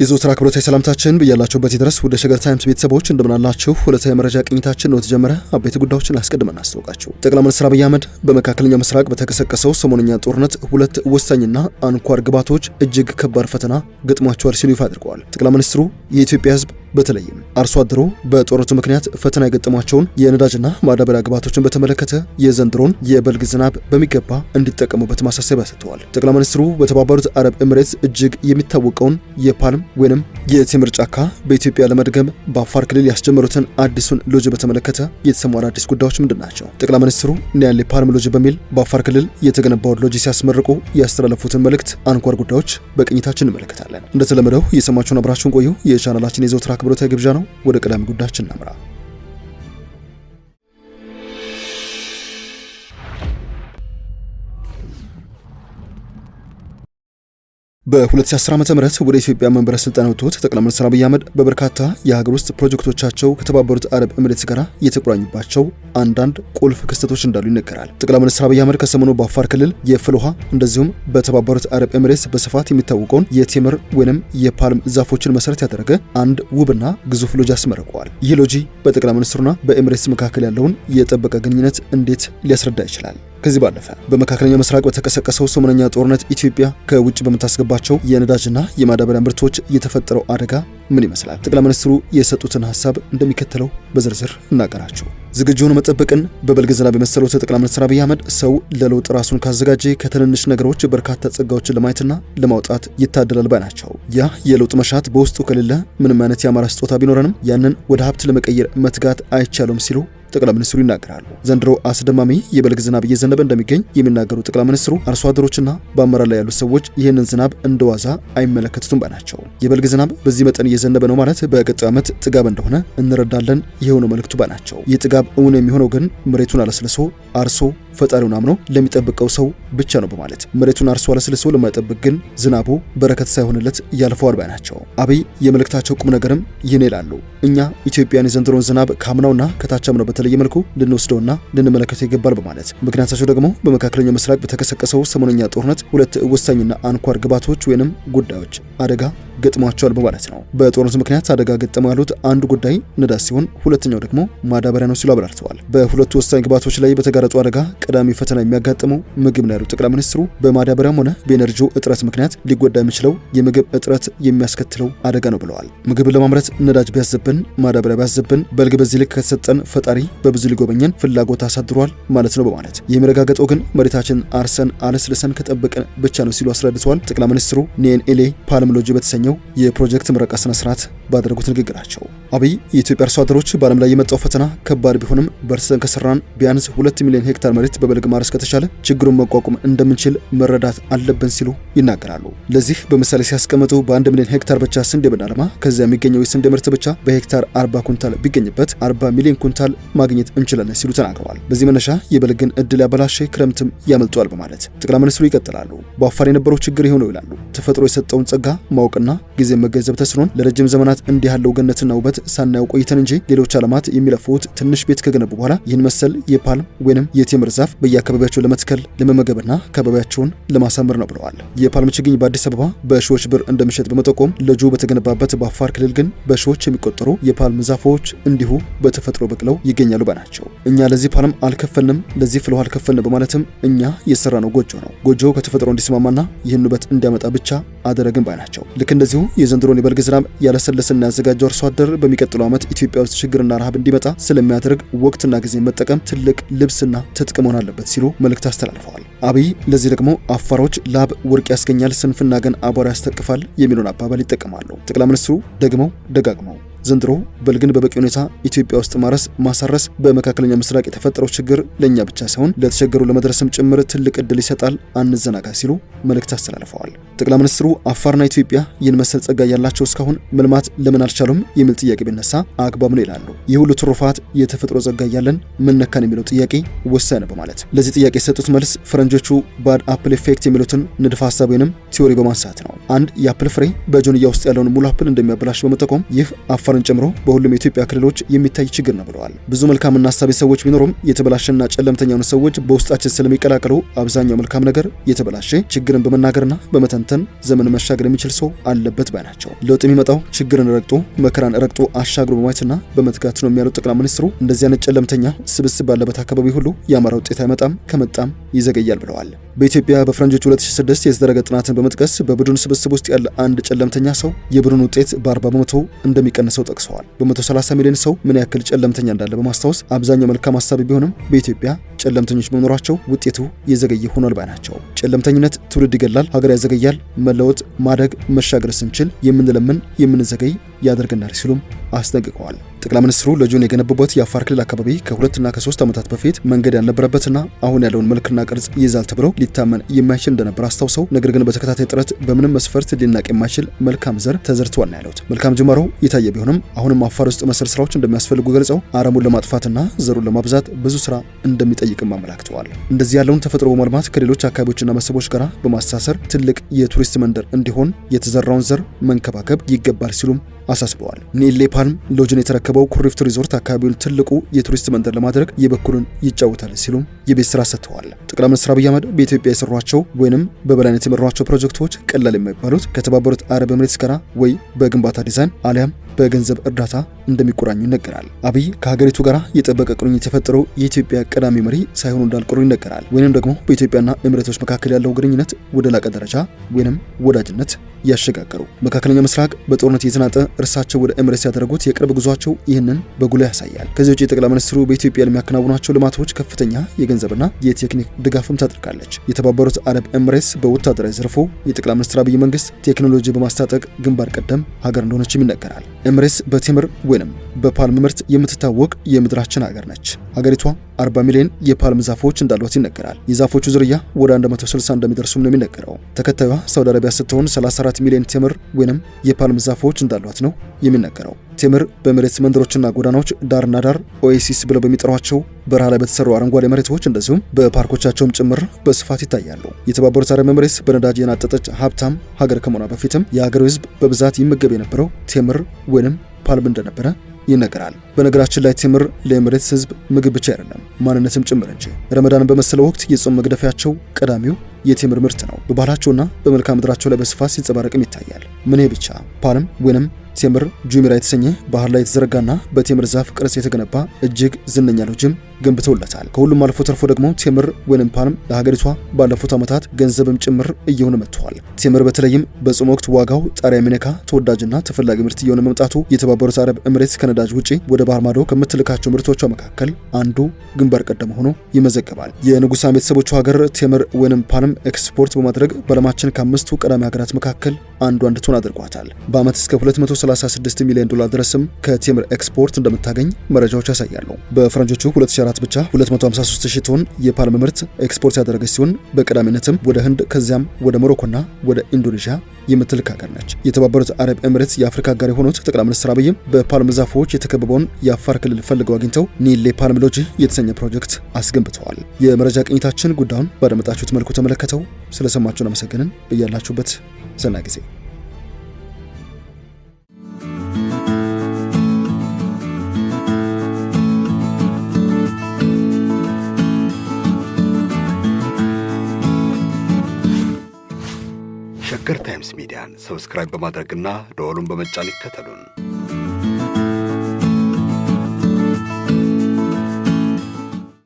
የዘወትር አክብሮታዊ ሰላምታችን በያላችሁበት ይድረስ። ወደ ሸገር ታይምስ ቤተሰቦች እንደምናላችሁ። ሁለተኛ መረጃ ቅኝታችን ነው ተጀመረ። አበይት ጉዳዮችን አስቀድመን እናስተዋውቃችሁ። ጠቅላይ ሚኒስትር አብይ አህመድ በመካከለኛው ምስራቅ በተከሰከሰው ሰሞንኛ ጦርነት ሁለት ወሳኝና አንኳር ግባቶች እጅግ ከባድ ፈተና ገጥሟቸዋል ሲሉ ይፋ አድርገዋል። ጠቅላይ ሚኒስትሩ የኢትዮጵያ ሕዝብ በተለይም አርሶ አደሩ በጦርነቱ ምክንያት ፈተና የገጠሟቸውን የነዳጅና ማዳበሪያ ግብዓቶችን በተመለከተ የዘንድሮን የበልግ ዝናብ በሚገባ እንዲጠቀሙበት ማሳሰቢያ ሰጥተዋል። ጠቅላይ ሚኒስትሩ በተባበሩት አረብ ኤሚሬትስ እጅግ የሚታወቀውን የፓልም ወይንም የቴምር ጫካ በኢትዮጵያ ለመድገም በአፋር ክልል ያስጀመሩትን አዲሱን ሎጅ በተመለከተ የተሰሙ አዳዲስ ጉዳዮች ምንድን ናቸው? ጠቅላይ ሚኒስትሩ ኒያሌ ፓልም ሎጅ በሚል በአፋር ክልል የተገነባውን ሎጅ ሲያስመርቁ ያስተላለፉትን መልእክት አንኳር ጉዳዮች በቅኝታችን እንመለከታለን። እንደተለመደው የሰማችሁን አብራችሁን ቆዩ። የቻናላችን የዘወትር አክብሮታዊ ግብዣ ነው። ወደ ቀዳሚ ጉዳያችን እናምራ። በ2010 ዓ.ም ወደ ኢትዮጵያ መንበረ ስልጣን ወጥቶት ጠቅላይ ሚኒስትር አብይ አህመድ በበርካታ የሀገር ውስጥ ፕሮጀክቶቻቸው ከተባበሩት አረብ ኤሚሬትስ ጋር የተቆራኙባቸው አንዳንድ ቁልፍ ክስተቶች እንዳሉ ይነገራል። ጠቅላይ ሚኒስትር አብይ አህመድ ከሰሞኑ በአፋር ክልል የፍል ውሃ እንደዚሁም በተባበሩት አረብ ኤሚሬትስ በስፋት የሚታወቀውን የቴምር ወይንም የፓልም ዛፎችን መሰረት ያደረገ አንድ ውብና ግዙፍ ሎጂ አስመርቀዋል። ይህ ሎጂ በጠቅላይ ሚኒስትሩና በኤሚሬትስ መካከል ያለውን የጠበቀ ግንኙነት እንዴት ሊያስረዳ ይችላል? ከዚህ ባለፈ በመካከለኛው ምስራቅ በተቀሰቀሰው ሰሞነኛ ጦርነት ኢትዮጵያ ከውጭ በምታስገባቸው የነዳጅና የማዳበሪያ ምርቶች የተፈጠረው አደጋ ምን ይመስላል? ጠቅላይ ሚኒስትሩ የሰጡትን ሐሳብ እንደሚከተለው በዝርዝር እናቀራችሁ። ዝግጁ ሆኖ መጠበቅን በበልግ ዝናብ የመሰሉት ጠቅላይ ሚኒስትር አብይ አህመድ ሰው ለለውጥ ራሱን ካዘጋጀ ከትንንሽ ነገሮች በርካታ ጸጋዎችን ለማየትና ለማውጣት ይታደላል ባይ ናቸው። ያ የለውጥ መሻት በውስጡ ከሌለ ምንም አይነት የአማራ ስጦታ ቢኖረንም ያንን ወደ ሀብት ለመቀየር መትጋት አይቻሉም ሲሉ ጠቅላይ ሚኒስትሩ ይናገራሉ። ዘንድሮ አስደማሚ የበልግ ዝናብ እየዘነበ እንደሚገኝ የሚናገሩ ጠቅላይ ሚኒስትሩ አርሶ አደሮችና በአመራር ላይ ያሉት ሰዎች ይህንን ዝናብ እንደዋዛ አይመለከቱትም ባይ ናቸው። የበልግ ዝናብ በዚህ መጠን እየዘነበ ነው ማለት በቀጣዩ ዓመት ጥጋብ እንደሆነ እንረዳለን። የሆነው መልእክቱ ባይ ናቸው። ይህ ጥጋብ እውን የሚሆነው ግን መሬቱን አለስልሶ አርሶ ፈጣሪውን አምኖ ለሚጠብቀው ሰው ብቻ ነው በማለት መሬቱን አርሶ አለስልሶ ለማይጠብቅ ግን ዝናቡ በረከት ሳይሆንለት ያልፈዋል ባይ ናቸው። አብይ የመልእክታቸው ቁም ነገርም ይህን ይላሉ። እኛ ኢትዮጵያን የዘንድሮን ዝናብ ካምናውና ከታቻምነው በተለየ መልኩ ልንወስደውና ልንመለከተው ይገባል በማለት ምክንያታቸው ደግሞ በመካከለኛው ምስራቅ በተከሰቀሰው ሰሞነኛ ጦርነት ሁለት ወሳኝና አንኳር ግባቶች ወይንም ጉዳዮች አደጋ ገጥሟቸዋል በማለት ነው። በጦርነቱ ምክንያት አደጋ ገጠመው ያሉት አንዱ ጉዳይ ነዳጅ ሲሆን ሁለተኛው ደግሞ ማዳበሪያ ነው ሲሉ አብራርተዋል። በሁለቱ ወሳኝ ግባቶች ላይ በተጋረጡ አደጋ ቀዳሚ ፈተና የሚያጋጥመው ምግብ ነው ያሉት ጠቅላይ ሚኒስትሩ በማዳበሪያም ሆነ በኤነርጂው እጥረት ምክንያት ሊጎዳ የሚችለው የምግብ እጥረት የሚያስከትለው አደጋ ነው ብለዋል። ምግብን ለማምረት ነዳጅ ቢያዝብን ማዳበሪያ ቢያዝብን በልግ በዚህ ልክ ከተሰጠን ፈጣሪ በብዙ ሊጎበኘን ፍላጎት አሳድሯል ማለት ነው በማለት የሚረጋገጠው ግን መሬታችን አርሰን አለስልሰን ከጠበቀን ብቻ ነው ሲሉ አስረድተዋል። ጠቅላይ ሚኒስትሩ ኒያሌ ፓልም ሎጂ በተሰኘው የፕሮጀክት ምረቃ ስነ ስርዓት ባደረጉት ንግግራቸው አብይ የኢትዮጵያ አርሶ አደሮች በዓለም ላይ የመጣው ፈተና ከባድ ቢሆንም በርትተን ከሰራን ቢያንስ 2 ሚሊዮን ሄክታር መሬት በበልግ ማረስ ከተቻለ ችግሩን መቋቋም እንደምንችል መረዳት አለብን ሲሉ ይናገራሉ። ለዚህ በምሳሌ ሲያስቀምጡ በ1 ሚሊዮን ሄክታር ብቻ ስንዴ ብናለማ ከዚያ የሚገኘው የስንዴ ምርት ብቻ በሄክታር 40 ኩንታል ቢገኝበት 40 ሚሊዮን ኩንታል ማግኘት እንችላለን ሲሉ ተናግረዋል። በዚህ መነሻ የበልግን እድል ያበላሸ ክረምትም ያመልጧል በማለት ጠቅላይ ሚኒስትሩ ይቀጥላሉ። በአፋር የነበረው ችግር ይሆነው ይላሉ። ተፈጥሮ የሰጠውን ጸጋ ማወቅና ጊዜ መገንዘብ ተስኖን ለረጅም ዘመናት እንዲህ ያለው ገነትና ውበት ሳናየው ቆይተን እንጂ ሌሎች ዓለማት የሚለፉት ትንሽ ቤት ከገነቡ በኋላ ይህን መሰል የፓልም ወይንም የቴምር ዛፍ በየአካባቢያቸው ለመትከል ለመመገብና አካባቢያቸውን ለማሳመር ነው ብለዋል። የፓልም ችግኝ በአዲስ አበባ በሺዎች ብር እንደሚሸጥ በመጠቆም ሎጂው በተገነባበት በአፋር ክልል ግን በሺዎች የሚቆጠሩ የፓልም ዛፎች እንዲሁ በተፈጥሮ በቅለው ይገኛሉ ባናቸው። እኛ ለዚህ ፓልም አልከፈልንም፣ ለዚህ ፍል ውሃ አልከፈልንም በማለትም እኛ የሰራነው ጎጆ ነው። ጎጆው ከተፈጥሮ እንዲስማማና ይህን ውበት እንዲያመጣ ብቻ አደረግን ባናቸው። ልክ እንደዚሁ የዘንድሮን የበልግ ዝናብ ያለሰለሰና ያዘጋጀው አርሶ አደር በሚቀጥለው ዓመት ኢትዮጵያ ውስጥ ችግርና ረሃብ እንዲመጣ ስለሚያደርግ ወቅትና ጊዜ መጠቀም ትልቅ ልብስና ትጥቅ መሆን አለበት ሲሉ መልእክት አስተላልፈዋል። አብይ ለዚህ ደግሞ አፋሮች ላብ ወርቅ ያስገኛል፣ ስንፍና ግን አቧራ ያስተቅፋል የሚለውን አባባል ይጠቀማሉ። ጠቅላይ ሚኒስትሩ ደግመው ደጋግመው ዘንድሮ በልግን በበቂ ሁኔታ ኢትዮጵያ ውስጥ ማሳረስ በመካከለኛ ምስራቅ የተፈጠረው ችግር ለኛ ብቻ ሳይሆን ለተቸገሩ ለመድረስም ጭምር ትልቅ እድል ይሰጣል፣ አንዘናጋ ሲሉ መልእክት አስተላልፈዋል። ጠቅላይ ሚኒስትሩ አፋርና ኢትዮጵያ ይህን መሰል ጸጋ ያላቸው እስካሁን መልማት ለምን አልቻሉም የሚል ጥያቄ ቢነሳ አግባብ ነው ይላሉ። ይህ ሁሉ ትሩፋት የተፈጥሮ ጸጋ ያለን ምን ነካን የሚለው ጥያቄ ወሳኝ ነው በማለት ለዚህ ጥያቄ የሰጡት መልስ ፈረንጆቹ ባድ አፕል ኢፌክት የሚሉትን ንድፈ ሐሳብ ወይንም ቲዮሪ በማንሳት ነው። አንድ የአፕል ፍሬ በጆንያ ውስጥ ያለውን ሙሉ አፕል እንደሚያበላሽ በመጠቆም ይህ አፋር አፋርን ጨምሮ በሁሉም የኢትዮጵያ ክልሎች የሚታይ ችግር ነው ብለዋል። ብዙ መልካምና አሳቢ ሰዎች ቢኖሩም የተበላሸና ጨለምተኛ የሆኑ ሰዎች በውስጣችን ስለሚቀላቀሉ አብዛኛው መልካም ነገር የተበላሸ ችግርን በመናገርና በመተንተን ዘመን መሻገር የሚችል ሰው አለበት ባይ ናቸው። ለውጥ የሚመጣው ችግርን ረግጦ መከራን ረግጦ አሻግሮ በማየትና በመትጋት ነው የሚያሉት ጠቅላይ ሚኒስትሩ እንደዚህ አይነት ጨለምተኛ ስብስብ ባለበት አካባቢ ሁሉ ያማረ ውጤት አይመጣም፣ ከመጣም ይዘገያል ብለዋል። በኢትዮጵያ በፈረንጆች 2006 የተደረገ ጥናትን በመጥቀስ በቡድን ስብስብ ውስጥ ያለ አንድ ጨለምተኛ ሰው የቡድን ውጤት በ40% እንደሚቀንሰው ጠቅሰዋል። በ130 ሚሊዮን ሰው ምን ያክል ጨለምተኛ እንዳለ በማስታወስ አብዛኛው መልካም ሀሳቢ ቢሆንም በኢትዮጵያ ጨለምተኞች መኖራቸው ውጤቱ የዘገየ ሆኗል ባይ ናቸው። ጨለምተኝነት ትውልድ ይገላል፣ ሀገር ያዘገያል። መለወጥ፣ ማደግ፣ መሻገር ስንችል የምንለምን የምንዘገይ ያደርገናል ሲሉም አስጠንቅቀዋል። ጠቅላይ ሚኒስትሩ ለጆን የገነቡበት የአፋር ክልል አካባቢ ከ2 እና ከ3 ዓመታት በፊት መንገድ ያልነበረበትና አሁን ያለውን መልክና ቅርጽ ይዛል ተብሎ ሊታመን የማይችል እንደነበር አስታውሰው ነገር ግን በተከታታይ ጥረት በምንም መስፈርት ሊናቅ የማይችል መልካም ዘር ተዘርቷል ነው ያሉት። መልካም ጅማሮ የታየ ቢሆንም አሁንም አፋር ውስጥ መሰል ስራዎች እንደሚያስፈልጉ ገልጸው አረሙን ለማጥፋትና ዘሩን ለማብዛት ብዙ ስራ እንደሚጠይቅም አመላክተዋል። እንደዚህ ያለውን ተፈጥሮ በማልማት ከሌሎች አካባቢዎችና መስህቦች ጋር በማስተሳሰር ትልቅ የቱሪስት መንደር እንዲሆን የተዘራውን ዘር መንከባከብ ይገባል ሲሉም አሳስበዋል። ኒሌ ፓልም ሎጅን የተረከበው ኩሪፍቱ ሪዞርት አካባቢውን ትልቁ የቱሪስት መንደር ለማድረግ የበኩሉን ይጫወታል ሲሉም የቤት ስራ ሰጥተዋል። ጠቅላይ ሚኒስትር አብይ አህመድ በኢትዮጵያ የሰሯቸው ወይንም በበላይነት የመሯቸው ፕሮጀክቶች ቀላል የማይባሉት ከተባበሩት አረብ ኤምሬትስ ጋር ወይ በግንባታ ዲዛይን አሊያም በገንዘብ እርዳታ እንደሚቆራኙ ይነገራል። አብይ ከሀገሪቱ ጋር የጠበቀ ቁርኝት የፈጠረው የኢትዮጵያ ቀዳሚ መሪ ሳይሆኑ እንዳልቀሩ ይነገራል። ወይንም ደግሞ በኢትዮጵያና ኤምሬቶች መካከል ያለው ግንኙነት ወደ ላቀ ደረጃ ወይንም ወዳጅነት ያሸጋገሩ። መካከለኛ ምስራቅ በጦርነት የተናጠ እርሳቸው ወደ ኤምሬትስ ያደረጉት የቅርብ ጉዟቸው ይህንን በጉልህ ያሳያል። ከዚህ ውጭ ጠቅላይ ሚኒስትሩ በኢትዮጵያ ለሚያከናውኗቸው ልማቶች ከፍተኛ የገንዘብና የቴክኒክ ድጋፍም ታደርጋለች። የተባበሩት አረብ ኤምሬትስ በወታደራዊ ዘርፉ የጠቅላይ ሚኒስትር አብይ መንግስት ቴክኖሎጂ በማስታጠቅ ግንባር ቀደም ሀገር እንደሆነችም ይነገራል። ኤምሬትስ በቴምር ወይንም በፓልም ምርት የምትታወቅ የምድራችን ሀገር ነች። ሀገሪቷ 40 ሚሊዮን የፓልም ዛፎች እንዳሏት ይነገራል። የዛፎቹ ዝርያ ወደ 160 እንደሚደርሱም ነው የሚነገረው። ተከታዩዋ ሳውዲ አረቢያ ስትሆን 34 ሚሊዮን ቴምር ወይንም የፓልም ዛፎች እንዳሏት ነው የሚነገረው። ቴምር በኤምሬትስ መንደሮችና ጎዳናዎች ዳርና ዳር ኦኤሲስ ብለው በሚጠሯቸው በረሃ ላይ በተሰሩ አረንጓዴ መሬቶች እንደዚሁም በፓርኮቻቸውም ጭምር በስፋት ይታያሉ። የተባበሩት አረብ ኤምሬትስ በነዳጅ የናጠጠች ሀብታም ሀገር ከመሆኗ በፊትም የሀገሩ ሕዝብ በብዛት ይመገብ የነበረው ቴምር ወይንም ፓልም እንደነበረ ይነገራል። በነገራችን ላይ ቴምር ለኤምሬትስ ህዝብ ምግብ ብቻ አይደለም ማንነትም ጭምር እንጂ። ረመዳንን በመሰለው ወቅት የጾም መግደፊያቸው ቀዳሚው የቴምር ምርት ነው። በባህላቸውና በመልክዓ ምድራቸው ላይ በስፋት ሲንጸባረቅም ይታያል። ምን ብቻ ፓልም ወይንም ቴምር ጁሚራ የተሰኘ ባህር ላይ የተዘረጋና በቴምር ዛፍ ቅርጽ የተገነባ እጅግ ዝነኛ ሎጅም ገንብተውለታል። ከሁሉም አልፎ ተርፎ ደግሞ ቴምር ወይንም ፓልም ለሀገሪቷ ባለፉት ዓመታት ገንዘብም ጭምር እየሆነ መጥቷል። ቴምር በተለይም በጾም ወቅት ዋጋው ጣሪያ የሚነካ ተወዳጅና ተፈላጊ ምርት እየሆነ መምጣቱ የተባበሩት አረብ ኤምሬትስ ከነዳጅ ውጪ ወደ ባህር ማዶ ከምትልካቸው ምርቶቿ መካከል አንዱ ግንባር ቀደም ሆኖ ይመዘገባል። የንጉሳን ቤተሰቦቹ ሀገር ቴምር ወይንም ፓልም ኤክስፖርት በማድረግ በዓለማችን ከ5ቱ ቀዳሚ ሀገራት መካከል አንዷ እንድትሆን አድርጓታል። በዓመት እስከ 236 ሚሊዮን ዶላር ድረስም ከቴምር ኤክስፖርት እንደምታገኝ መረጃዎች ያሳያሉ። በፈረንጆቹ 2004 ብቻ 253,000 ቶን የፓልም ምርት ኤክስፖርት ያደረገች ሲሆን በቀዳሚነትም ወደ ህንድ ከዚያም ወደ ሞሮኮና ወደ ኢንዶኔዥያ የምትልክ ሀገር ነች። የተባበሩት አረብ ኤምሬትስ የአፍሪካ አጋር የሆኑት ጠቅላይ ሚኒስትር አብይም በፓልም ዛፎች የተከበበውን የአፋር ክልል ፈልገው አግኝተው ኒሌ ፓልም ሎጂ የተሰኘ ፕሮጀክት አስገንብተዋል። የመረጃ ቅኝታችን ጉዳዩን ባደመጣችሁት መልኩ ተመለከተው። ስለሰማችሁን አመሰግንን። በያላችሁበት ሰናይ ጊዜ። ሸገር ታይምስ ሚዲያን ሰብስክራይብ በማድረግና ደወሉን በመጫን ይከተሉን።